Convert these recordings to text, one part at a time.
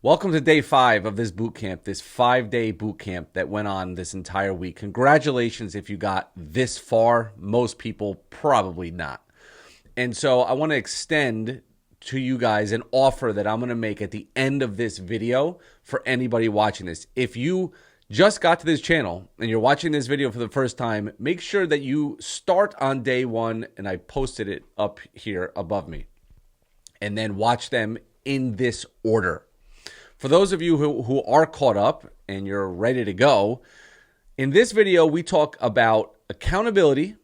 Welcome to day 5 of this boot camp, this 5-day boot camp that went on this entire week. Congratulations if you got this far. Most people probably not. And so I want to extend to you guys an offer that I'm going to make at the end of this video for anybody watching this. If you just got to this channel and you're watching this video for the first time, make sure that you start on day 1, and I posted it up here above me, and then watch them in this order. For those of you who are caught up and you're ready to go, in this video, we talk about accountability,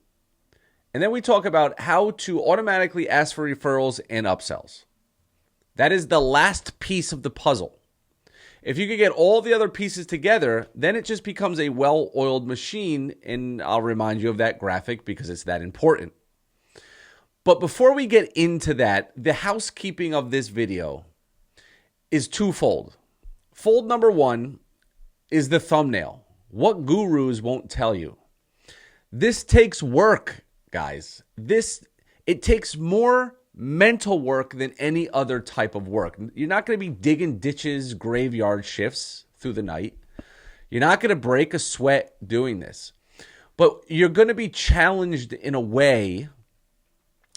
and then we talk about how to automatically ask for referrals and upsells. That is the last piece of the puzzle. If you could get all the other pieces together, then it just becomes a well-oiled machine, and I'll remind you of that graphic because it's that important. But before we get into that, the housekeeping of this video is twofold. Fold number 1 is the thumbnail. What gurus won't tell you. This takes work, guys. It takes more mental work than any other type of work. You're not going to be digging ditches, graveyard shifts through the night. You're not going to break a sweat doing this. But you're going to be challenged in a way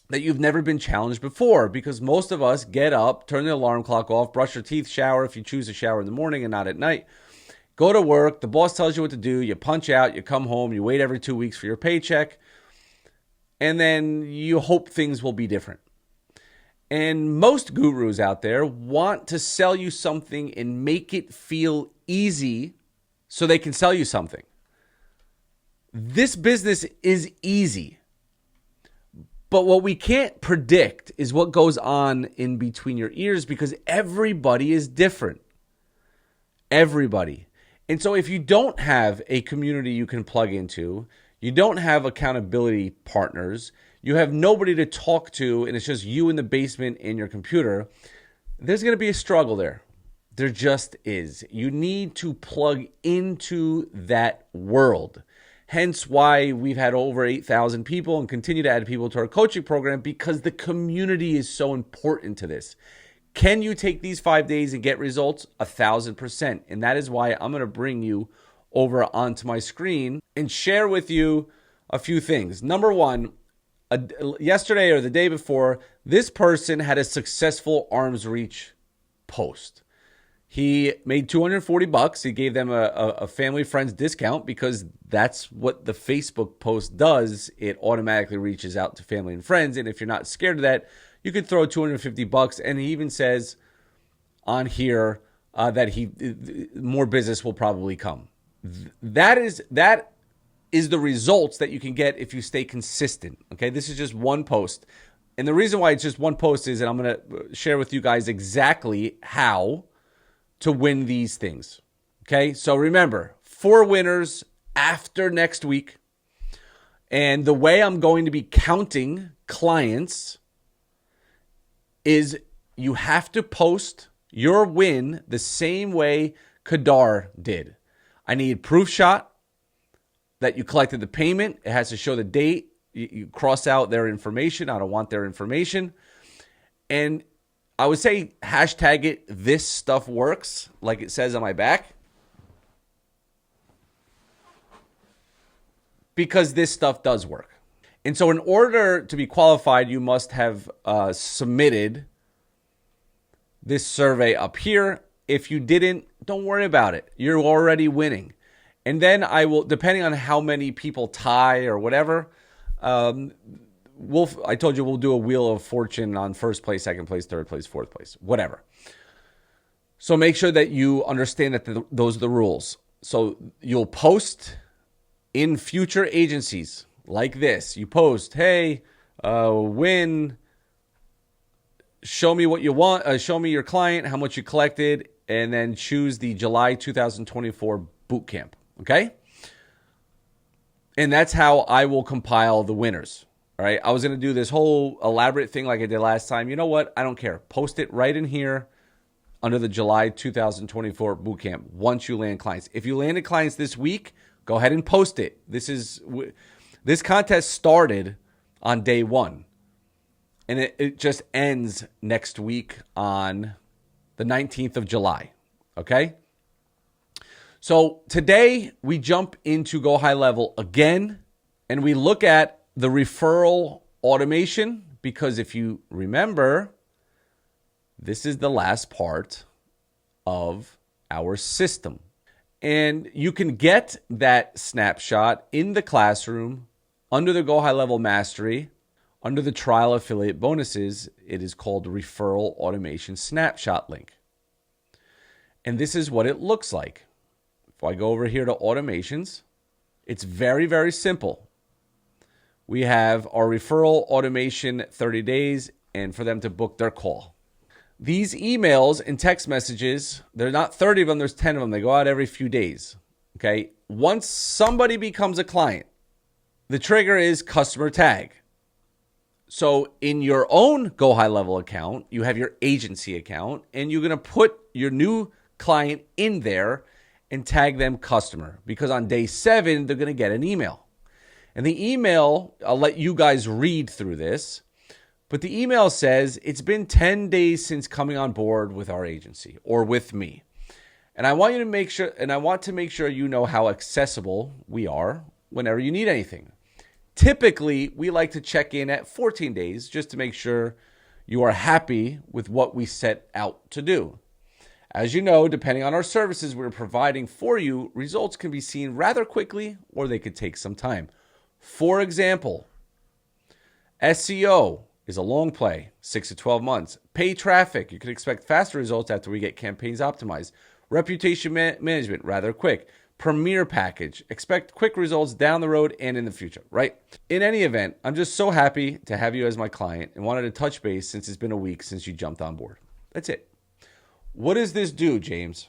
that you've never been challenged before, because most of us get up, turn the alarm clock off, brush your teeth, shower if you choose to shower in the morning and not at night, go to work, the boss tells you what to do, you punch out, you come home, you wait every 2 weeks for your paycheck, and then you hope things will be different. And most gurus out there want to sell you something and make it feel easy so they can sell you something. This business is easy. But what we can't predict is what goes on in between your ears, because everybody is different. Everybody. And so if you don't have a community you can plug into, you don't have accountability partners, you have nobody to talk to, and it's just you in the basement in your computer, there's going to be a struggle there. There just is. You need to plug into that world. Hence why we've had over 8,000 people and continue to add people to our coaching program, because the community is so important to this. Can you take these 5 days and get results? 1,000%. And that is why I'm going to bring you over onto my screen and share with you a few things. Number 1, yesterday or the day before, this person had a successful arm's reach post. He made $240. He gave them a family friends discount, because that's what the Facebook post does. It automatically reaches out to family and friends. And if you're not scared of that, you could throw $250. And he even says on here that more business will probably come. That is the results that you can get if you stay consistent. Okay, this is just one post. And the reason why it's just one post is, and I'm going to share with you guys exactly how to win these things. Okay, so remember, 4 winners after next week. And the way I'm going to be counting clients is you have to post your win the same way Kadar did. I need proof shot that you collected the payment. It has to show the date. You cross out their information. I don't want their information. And I would say hashtag it, this stuff works, like it says on my back, because this stuff does work. And so in order to be qualified, you must have submitted this survey up here. If you didn't, don't worry about it. You're already winning. And then I will, depending on how many people tie or whatever, I told you we'll do a wheel of fortune on first place, second place, third place, fourth place, whatever. So make sure that you understand that those are the rules. So you'll post in future agencies like this. You post, hey, win, show me what you want, show me your client, how much you collected, and then choose the July 2024 boot camp. Okay? And that's how I will compile the winners. All right, I was going to do this whole elaborate thing like I did last time. You know what? I don't care. Post it right in here under the July 2024 bootcamp once you land clients. If you landed clients this week, go ahead and post it. This contest started on day 1, and it just ends next week on the 19th of July. Okay? So today we jump into GoHighLevel again, and we look at the referral automation, because if you remember, this is the last part of our system. And you can get that snapshot in the classroom under the GoHighLevel Mastery, under the trial affiliate bonuses. It is called Referral Automation Snapshot link. And this is what it looks like. If I go over here to automations, it's very, very simple. We have our referral automation 30 days and for them to book their call. These emails and text messages, they're not 30 of them, there's 10 of them. They go out every few days. Okay. Once somebody becomes a client, the trigger is customer tag. So in your own GoHighLevel account, you have your agency account, and you're going to put your new client in there and tag them customer, because on day 7, they're going to get an email. And the email, I'll let you guys read through this, but the email says, it's been 10 days since coming on board with our agency or with me. And I want to make sure you know how accessible we are whenever you need anything. Typically, we like to check in at 14 days just to make sure you are happy with what we set out to do. As you know, depending on our services we're providing for you, results can be seen rather quickly or they could take some time. For example, SEO is a long play, 6 to 12 months. Pay traffic, you can expect faster results after we get campaigns optimized. Reputation management, rather quick. Premier package, expect quick results down the road and in the future, right? In any event, I'm just so happy to have you as my client and wanted to touch base since it's been a week since you jumped on board. That's it. What does this do, James?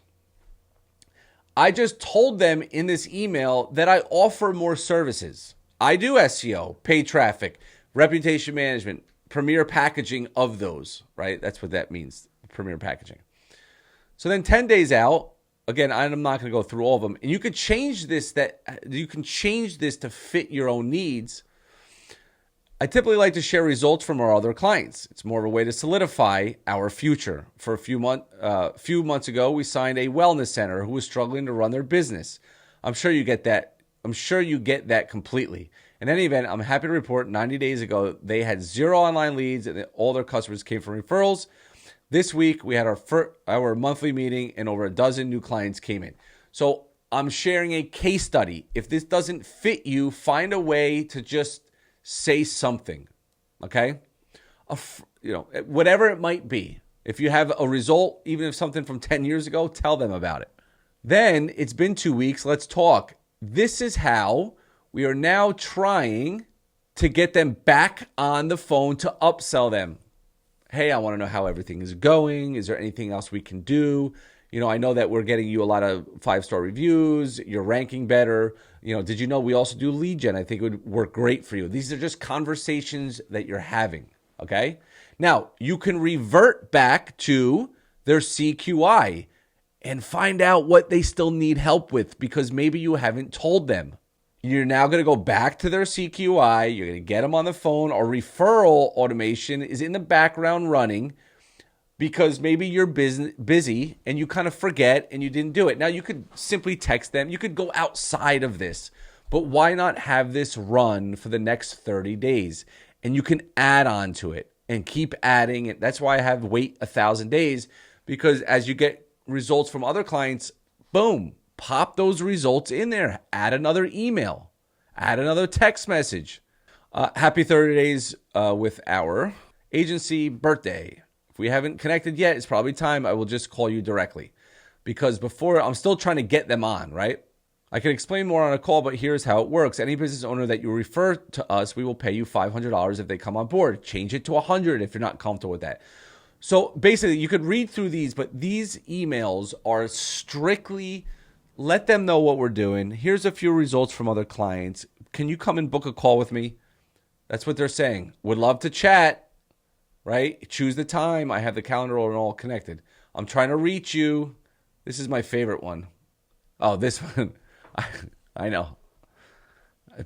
I just told them in this email that I offer more services. I do SEO, pay traffic, reputation management, premier packaging of those, right? That's what that means, premier packaging. So then 10 days out, again, I'm not going to go through all of them, and you can change this to fit your own needs. I typically like to share results from our other clients. It's more of a way to solidify our future. For a few months ago, we signed a wellness center who was struggling to run their business. I'm sure you get that. I'm sure you get that completely. In any event, I'm happy to report 90 days ago, they had 0 online leads and all their customers came from referrals. This week, we had our monthly meeting and over a dozen new clients came in. So I'm sharing a case study. If this doesn't fit you, find a way to just say something, okay? Whatever it might be. If you have a result, even if something from 10 years ago, tell them about it. Then it's been 2 weeks. Let's talk. This is how we are now trying to get them back on the phone to upsell them. Hey, I want to know how everything is going. Is there anything else we can do? I know that we're getting you a lot of 5-star reviews. You're ranking better. Did you know we also do lead gen? I think it would work great for you. These are just conversations that you're having, okay? Now, you can revert back to their CQI and find out what they still need help with, because maybe you haven't told them. You're now going to go back to their CQI. You're going to get them on the phone. Or referral automation is in the background running because maybe you're busy and you kind of forget and you didn't do it. Now, you could simply text them. You could go outside of this. But why not have this run for the next 30 days? And you can add on to it and keep adding it. That's why I have wait 1,000 days, because as you get results from other clients, boom, pop those results in there. Add another email. Add another text message. Happy 30 days with our agency birthday. If we haven't connected yet, it's probably time. I will just call you directly, because before I'm still trying to get them on, right? I can explain more on a call, but here's how it works. Any business owner that you refer to us, we will pay you $500 if they come on board. Change it to $100 if you're not comfortable with that. So basically, you could read through these, but these emails are strictly let them know what we're doing. Here's a few results from other clients. Can you come and book a call with me? That's what they're saying. Would love to chat, right? Choose the time. I have the calendar all connected. I'm trying to reach you. This is my favorite one. Oh, this one. I know.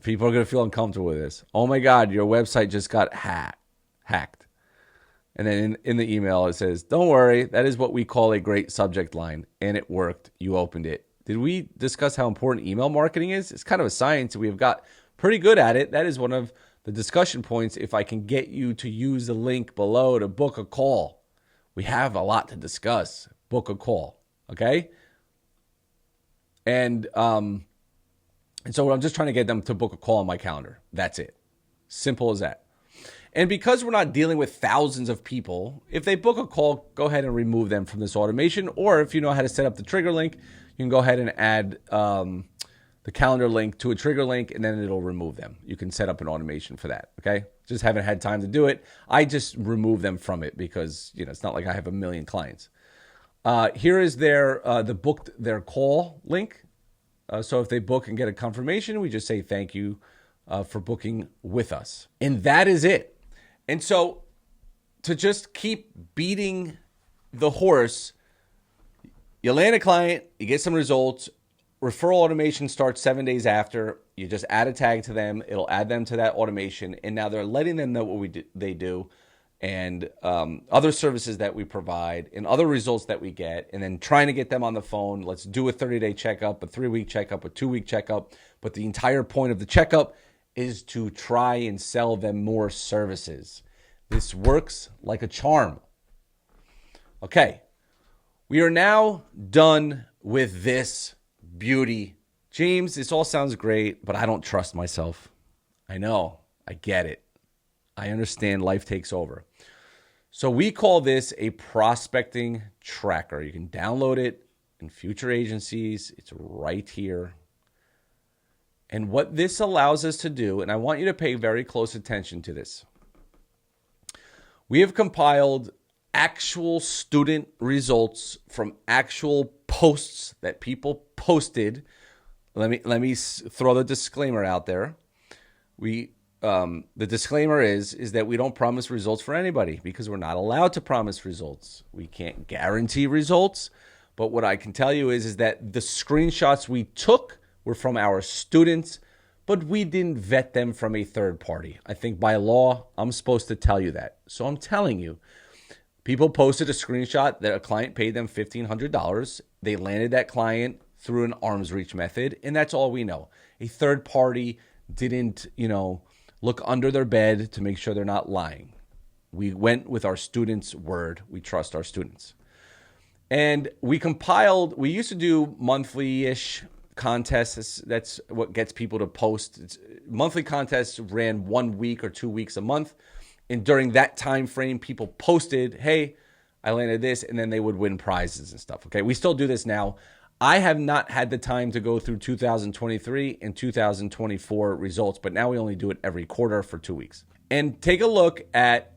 People are going to feel uncomfortable with this. Oh my God, your website just got hacked. And then in the email, it says, don't worry, that is what we call a great subject line. And it worked. You opened it. Did we discuss how important email marketing is? It's kind of a science. We have got pretty good at it. That is one of the discussion points. If I can get you to use the link below to book a call, we have a lot to discuss. Book a call. Okay. And so I'm just trying to get them to book a call on my calendar. That's it. Simple as that. And because we're not dealing with thousands of people, if they book a call, go ahead and remove them from this automation. Or if you know how to set up the trigger link, you can go ahead and add the calendar link to a trigger link, and then it'll remove them. You can set up an automation for that, okay? Just haven't had time to do it. I just remove them from it because, it's not like I have a million clients. Here is the booked their call link. So if they book and get a confirmation, we just say thank you for booking with us. And that is it. And so to just keep beating the horse, you land a client, you get some results. Referral automation starts 7 days after. You just add a tag to them. It'll add them to that automation. And now they're letting them know what they do and other services that we provide and other results that we get. And then trying to get them on the phone. Let's do a 30-day checkup, a 3-week checkup, a 2-week checkup. But the entire point of the checkup is to try and sell them more services. This works like a charm. Okay, we are now done with this beauty. James, this all sounds great, but I don't trust myself. I know, I get it. I understand life takes over. So we call this a prospecting tracker. You can download it in future agencies. It's right here. And what this allows us to do, and I want you to pay very close attention to this. We have compiled actual student results from actual posts that people posted. Let me throw the disclaimer out there. The disclaimer is that we don't promise results for anybody because we're not allowed to promise results. We can't guarantee results. But what I can tell you is that the screenshots we took were from our students, but we didn't vet them from a third party. I think by law, I'm supposed to tell you that. So I'm telling you, people posted a screenshot that a client paid them $1,500. They landed that client through an arm's reach method, and that's all we know. A third party didn't, look under their bed to make sure they're not lying. We went with our students' word. We trust our students. And we used to do monthly-ish contests. That's what gets people to post. Monthly contests ran 1 week or 2 weeks a month. And during that time frame, people posted, hey, I landed this, and then they would win prizes and stuff. Okay, we still do this now. I have not had the time to go through 2023 and 2024 results, but now we only do it every quarter for 2 weeks. And take a look at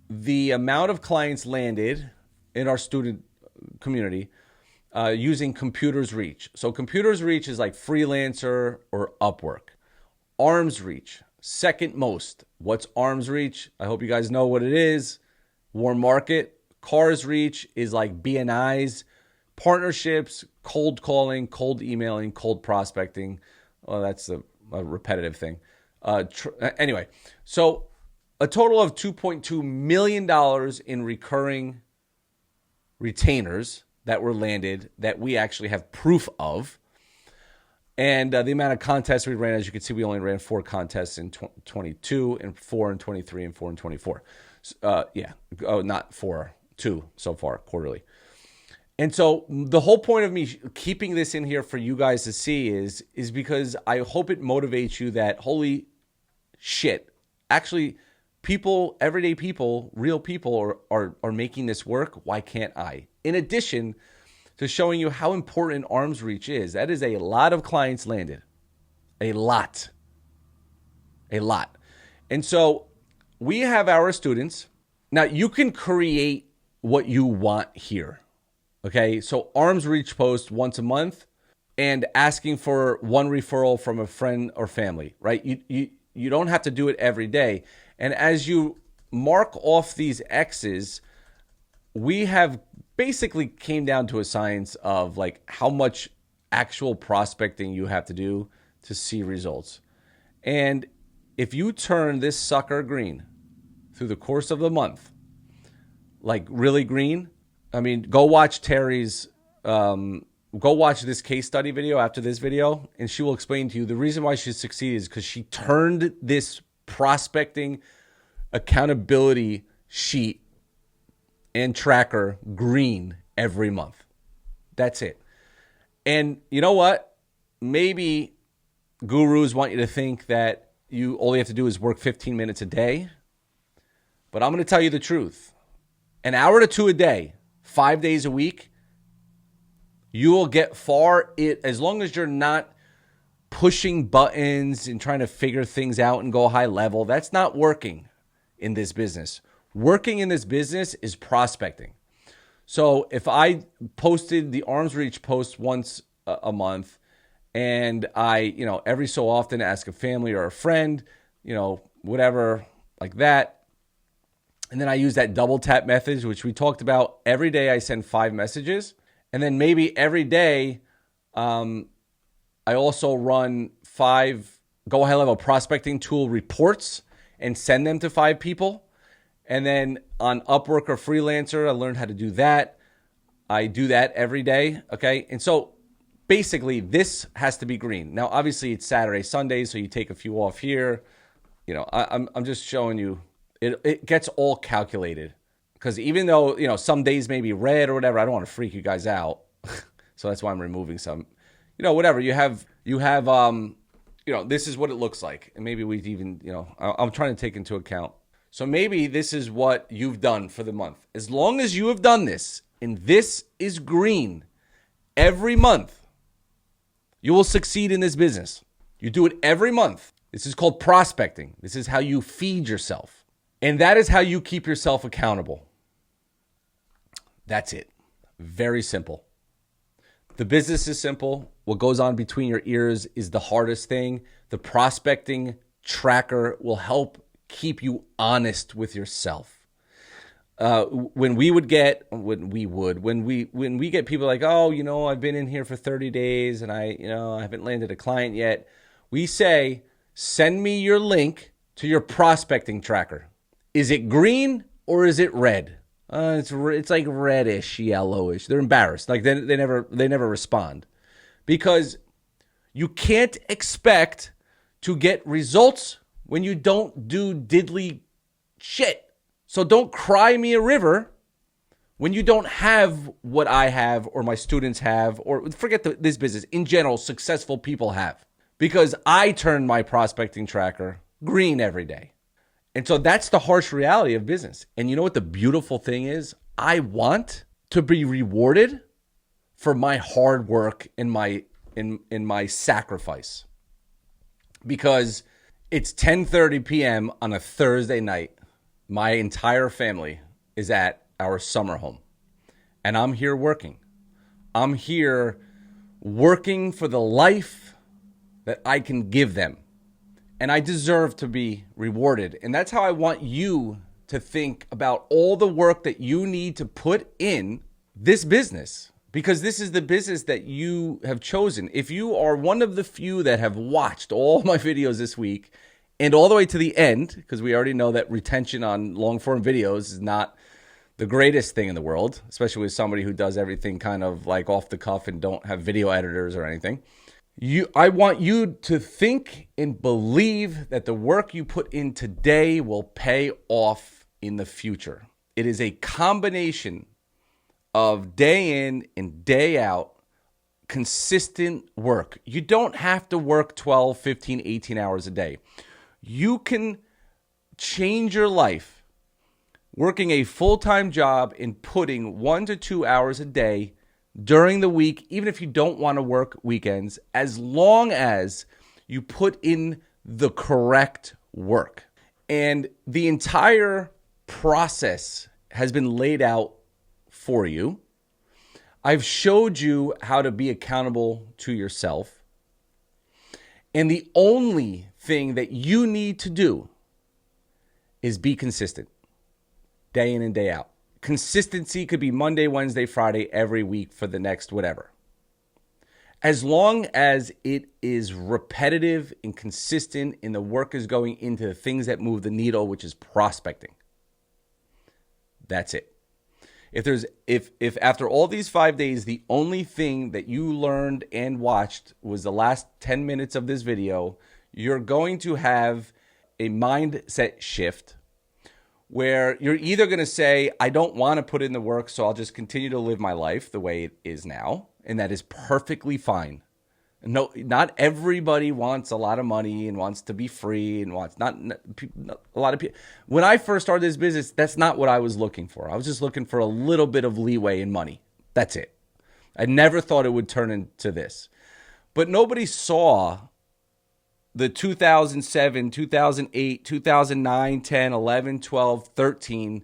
the amount of clients landed in our student community using Computers Reach. So Computers Reach is like Freelancer or Upwork. Arms Reach, second most. What's Arms Reach? I hope you guys know what it is. Warm market. Cars Reach is like BNIs, partnerships, cold calling, cold emailing, cold prospecting. Well, that's a repetitive thing. Anyway, so a total of $2.2 million in recurring retainers that were landed that we actually have proof of. And the amount of contests we ran, as you can see, we only ran 4 contests in 22 and 4 in 23 and 4 in 24. Not 4, 2 so far quarterly. And so the whole point of me keeping this in here for you guys to see is because I hope it motivates you that, holy shit, actually people, everyday people, real people are making this work. Why can't I? In addition to showing you how important arm's reach is, that is a lot of clients landed. A lot. And so we have our students. Now you can create what you want here. Okay, so arm's reach post once a month and asking for one referral from a friend or family, right? You don't have to do it every day. And as you mark off these X's, we have basically came down to a science of like how much actual prospecting you have to do to see results. And if you turn this sucker green through the course of the month, like really green, I mean, go watch Terry's, go watch this case study video after this video, and she will explain to you the reason why she succeeded is because she turned this prospecting accountability sheet and tracker green every month. That's it. And you know what? Maybe gurus want you to think that all you have to do is work 15 minutes a day. But I'm going to tell you the truth. An hour to two a day, 5 days a week, you will get far as long as you're not pushing buttons and trying to figure things out and go high level. That's not working in this business. Working in this business is prospecting. So if I posted the arm's reach post once a month, and I, every so often ask a family or a friend, whatever like that, and then I use that double tap method, which we talked about. Every day I send 5 messages, and then maybe every day I also run 5 GoHighLevel prospecting tool reports and send them to 5 people. And then on Upwork or Freelancer, I learned how to do that. I do that every day, okay? And so basically, this has to be green. Now, obviously, it's Saturday, Sunday, so you take a few off here. I'm just showing you. It gets all calculated. Because even though, some days may be red or whatever, I don't want to freak you guys out. So that's why I'm removing some. Whatever. You have this is what it looks like. And maybe we've even, I'm trying to take into account. So maybe this is what you've done for the month. As long as you have done this, and this is green every month, you will succeed in this business. You do it every month. This is called prospecting. This is how you feed yourself. And that is how you keep yourself accountable. That's it. Very simple. The business is simple. What goes on between your ears is the hardest thing. The prospecting tracker will help keep you honest with yourself. When we get people like, oh, I've been in here for 30 days and I haven't landed a client yet. We say, send me your link to your prospecting tracker. Is it green or is it red? It's like reddish, yellowish. They're embarrassed. Like they never respond, because you can't expect to get results when you don't do diddly shit. So don't cry me a river when you don't have what I have or my students have, or forget this business. In general, successful people have. Because I turn my prospecting tracker green every day. And so that's the harsh reality of business. And you know what the beautiful thing is? I want to be rewarded for my hard work and in my sacrifice. Because it's 10:30 p.m. on a Thursday night. My entire family is at our summer home. And I'm here working. I'm here working for the life that I can give them. And I deserve to be rewarded. And that's how I want you to think about all the work that you need to put in this business. Because this is the business that you have chosen. If you are one of the few that have watched all my videos this week and all the way to the end, because we already know that retention on long form videos is not the greatest thing in the world, especially with somebody who does everything kind of like off the cuff and don't have video editors or anything. I want you to think and believe that the work you put in today will pay off in the future. It is a combination of day in and day out, consistent work. You don't have to work 12, 15, 18 hours a day. You can change your life working a full-time job and putting 1 to 2 hours a day during the week, even if you don't want to work weekends, as long as you put in the correct work. And the entire process has been laid out for you. I've showed you how to be accountable to yourself. And the only thing that you need to do is be consistent, day in and day out. Consistency could be Monday, Wednesday, Friday, every week for the next whatever. As long as it is repetitive and consistent and the work is going into the things that move the needle, which is prospecting. That's it. If after all these 5 days, the only thing that you learned and watched was the last 10 minutes of this video, you're going to have a mindset shift where you're either going to say, I don't want to put in the work, so I'll just continue to live my life the way it is now. And that is perfectly fine. No, not everybody wants a lot of money and wants to be free and wants not a lot of people. When I first started this business, that's not what I was looking for. I was just looking for a little bit of leeway in money. That's it. I never thought it would turn into this. But nobody saw the 2007, 2008, 2009, 10, 11, 12, 13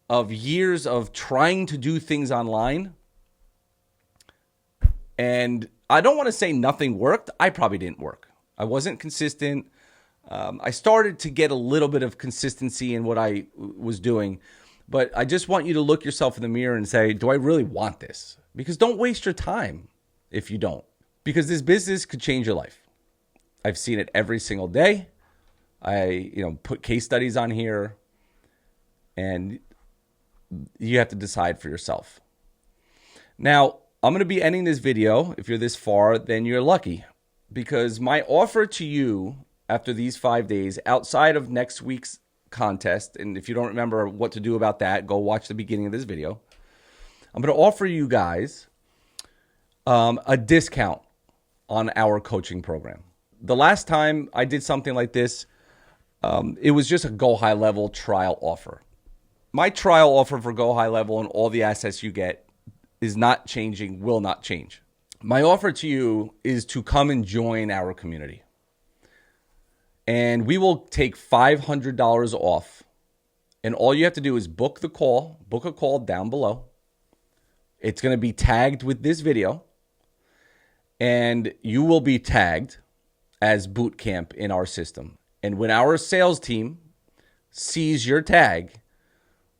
of years of trying to do things online. And I don't want to say nothing worked. I probably didn't work. I wasn't consistent. I started to get a little bit of consistency in what I was doing. But I just want you to look yourself in the mirror and say, do I really want this? Because don't waste your time if you don't. Because this business could change your life. I've seen it every single day. I, put case studies on here, and you have to decide for yourself. Now, I'm going to be ending this video. If you're this far, then you're lucky, because my offer to you after these 5 days, outside of next week's contest, and if you don't remember what to do about that, go watch the beginning of this video. I'm going to offer you guys a discount on our coaching program. The last time I did something like this, it was just a GoHighLevel trial offer. My trial offer for GoHighLevel and all the assets you get is not changing, will not change. My offer to you is to come and join our community. And we will take $500 off. And all you have to do is book a call down below. It's going to be tagged with this video. And you will be tagged as boot camp in our system. And when our sales team sees your tag,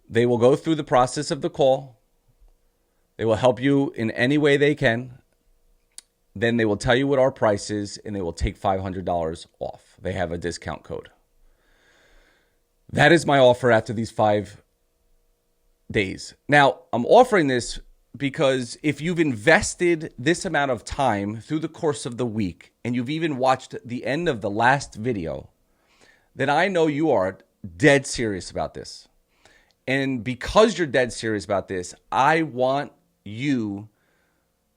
they will go through the process of the call. They will help you in any way they can. Then they will tell you what our price is, and they will take $500 off. They have a discount code. That is my offer after these 5 days. Now, I'm offering this because if you've invested this amount of time through the course of the week, and you've even watched the end of the last video, then I know you are dead serious about this. And because you're dead serious about this, I want you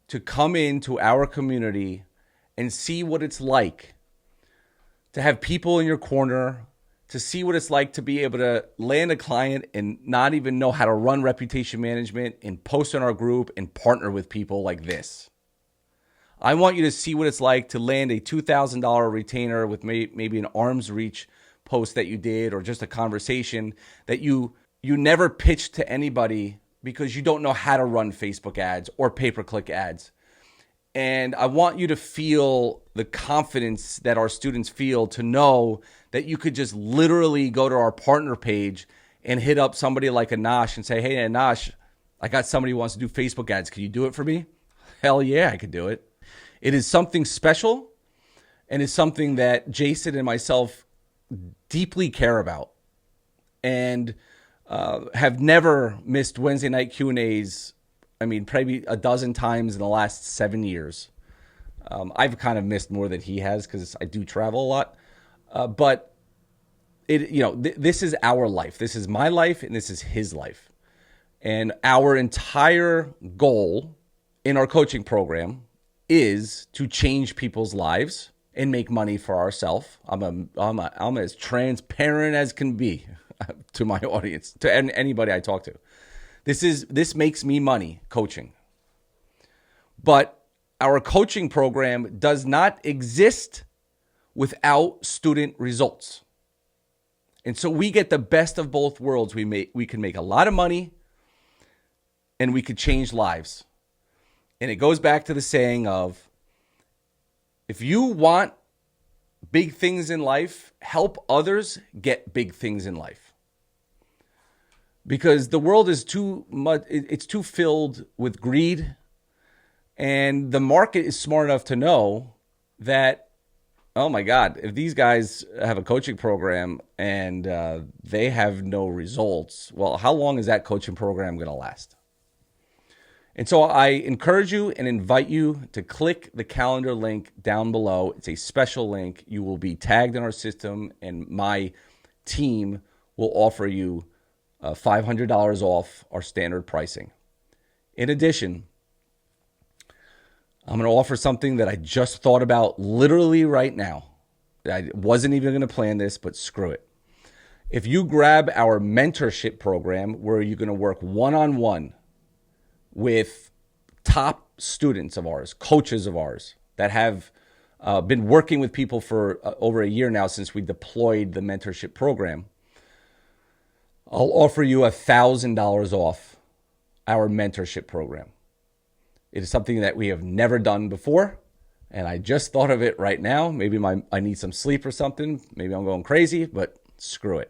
to come into our community and see what it's like to have people in your corner, to see what it's like to be able to land a client and not even know how to run reputation management and post in our group and partner with people like this. I want you to see what it's like to land a $2,000 retainer with maybe an arm's reach post that you did, or just a conversation that you never pitched to anybody because you don't know how to run Facebook ads or pay-per-click ads. And I want you to feel the confidence that our students feel to know that you could just literally go to our partner page and hit up somebody like Anash and say, hey, Anash, I got somebody who wants to do Facebook ads. Can you do it for me? Hell yeah, I could do it. It is something special, and it's something that Jason and myself deeply care about, and have never missed Wednesday night Q&As. I mean, probably a dozen times in the last 7 years. I've kind of missed more than he has because I do travel a lot. But this is our life. This is my life, and this is his life. And our entire goal in our coaching program is to change people's lives and make money for ourselves. I'm as transparent as can be to my audience, to anybody I talk to. This makes me money, coaching. But our coaching program does not exist without student results. And so we get the best of both worlds. We can make a lot of money, and we could change lives. And it goes back to the saying of, if you want big things in life, help others get big things in life. Because the world is too much, it's too filled with greed, and the market is smart enough to know that, oh my God, if these guys have a coaching program and they have no results, well, how long is that coaching program going to last? And so I encourage you and invite you to click the calendar link down below. It's a special link. You will be tagged in our system, and my team will offer you $500 off our standard pricing. In addition, I'm going to offer something that I just thought about literally right now. I wasn't even going to plan this, but screw it. If you grab our mentorship program, where you're going to work one-on-one with top students of ours, coaches of ours that have been working with people for over a year now since we deployed the mentorship program, I'll offer you $1,000 off our mentorship program. It is something that we have never done before, and I just thought of it right now. Maybe I need some sleep or something. Maybe I'm going crazy, but screw it.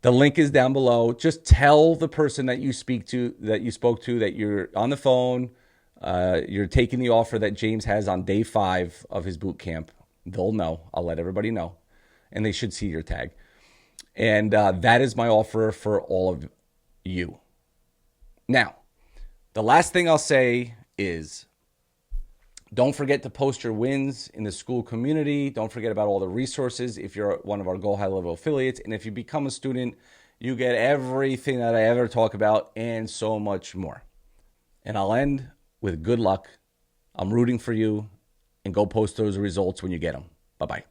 The link is down below. Just tell the person that you spoke to that you're on the phone. You're taking the offer that James has on day 5 of his boot camp. They'll know. I'll let everybody know, and they should see your tag. And that is my offer for all of you. Now, the last thing I'll say is, don't forget to post your wins in the Skool community. Don't forget about all the resources if you're one of our GoHighLevel affiliates. And if you become a student, you get everything that I ever talk about and so much more. And I'll end with good luck. I'm rooting for you, and go post those results when you get them. Bye-bye.